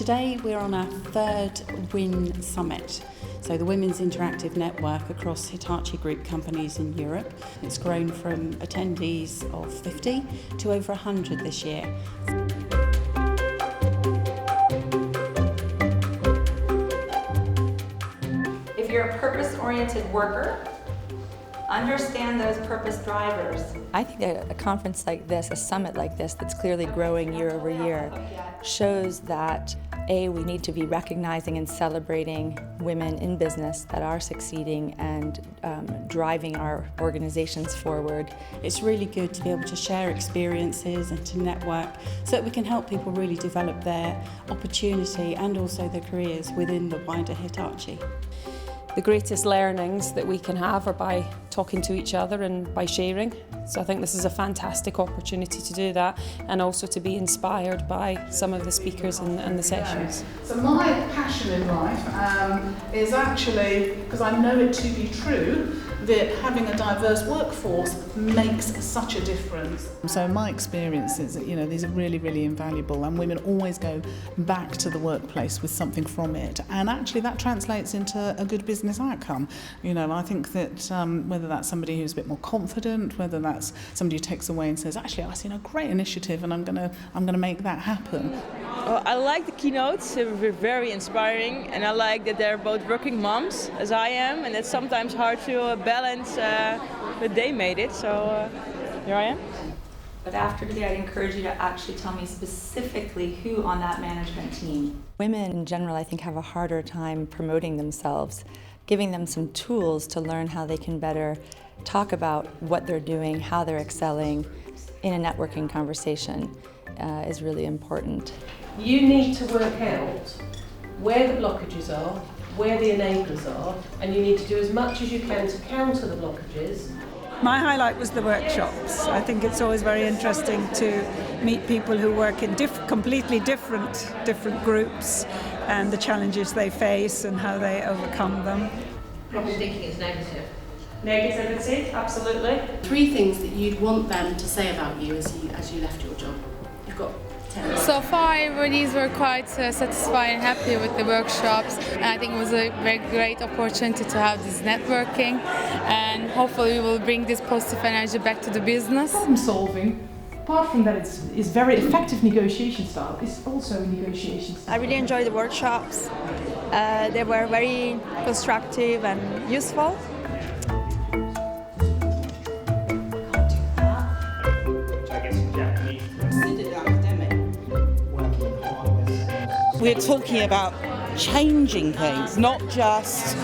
today we're on our third WIN Summit. So the Women's Interactive Network across Hitachi Group companies in Europe. It's grown from attendees of 50 to over 100 this year. If you're a purpose-oriented worker, understand those purpose drivers. I think that a conference like this, a summit like this that's clearly growing year over year, shows that we need to be recognizing and celebrating women in business that are succeeding and driving our organizations forward. It's really good to be able to share experiences and to network so that we can help people really develop their opportunity and also their careers within the wider Hitachi. The greatest learnings that we can have are by talking to each other and by sharing. So I think this is a fantastic opportunity to do that and also to be inspired by some of the speakers and the sessions. So my passion in life is actually, because I know it to be true, that having a diverse workforce makes such a difference. So my experience is that, these are really, really invaluable, and women always go back to the workplace with something from it, and actually that translates into a good business outcome. I think that whether that's somebody who's a bit more confident, whether that's somebody who takes away and says, actually, I've seen a great initiative and I'm gonna make that happen. Well, I like the keynotes, they were very inspiring, and I like that they're both working moms, as I am, and it's sometimes hard to balance, but they made it, so here I am. But after today, I'd encourage you to actually tell me specifically who on that management team. Women in general, I think, have a harder time promoting themselves, giving them some tools to learn how they can better talk about what they're doing, how they're excelling in a networking conversation is really important. You need to work out where the blockages are, where the enablers are, and you need to do as much as you can to counter the blockages. My highlight was the workshops. I think it's always very interesting to meet people who work in completely different groups and the challenges they face and how they overcome them. Probably thinking it's negative. Negativity, absolutely. 3 things that you'd want them to say about you as you left your job. You've got 10. So far, everybody's were quite satisfied and happy with the workshops, and I think it was a very great opportunity to have this networking, and hopefully we will bring this positive energy back to the business. Problem solving, apart from that it's very effective negotiation style, it's also a negotiation style. I really enjoyed the workshops. They were very constructive and useful. We're talking about changing things, not just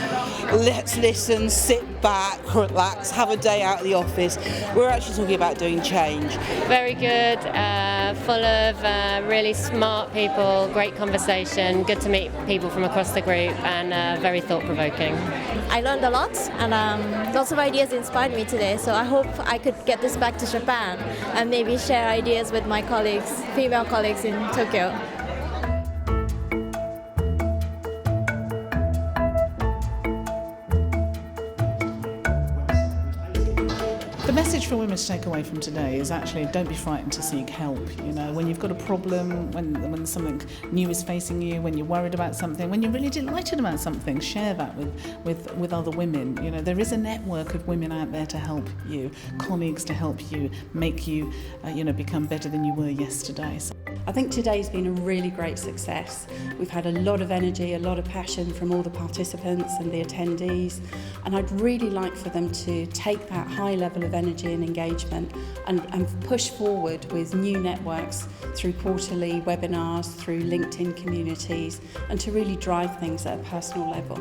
let's listen, sit back, relax, have a day out of the office. We're actually talking about doing change. Very good, full of really smart people, great conversation, good to meet people from across the group, and very thought-provoking. I learned a lot, and lots of ideas inspired me today, so I hope I could get this back to Japan and maybe share ideas with my colleagues, female colleagues in Tokyo. The message for women to take away from today is actually don't be frightened to seek help. When you've got a problem, when something new is facing you, when you're worried about something, when you're really delighted about something, share that with other women. There is a network of women out there to help you, colleagues to help you, make you become better than you were yesterday. I think today's been a really great success. We've had a lot of energy, a lot of passion from all the participants and the attendees, and I'd really like for them to take that high level of energy and engagement and push forward with new networks through quarterly webinars, through LinkedIn communities, and to really drive things at a personal level.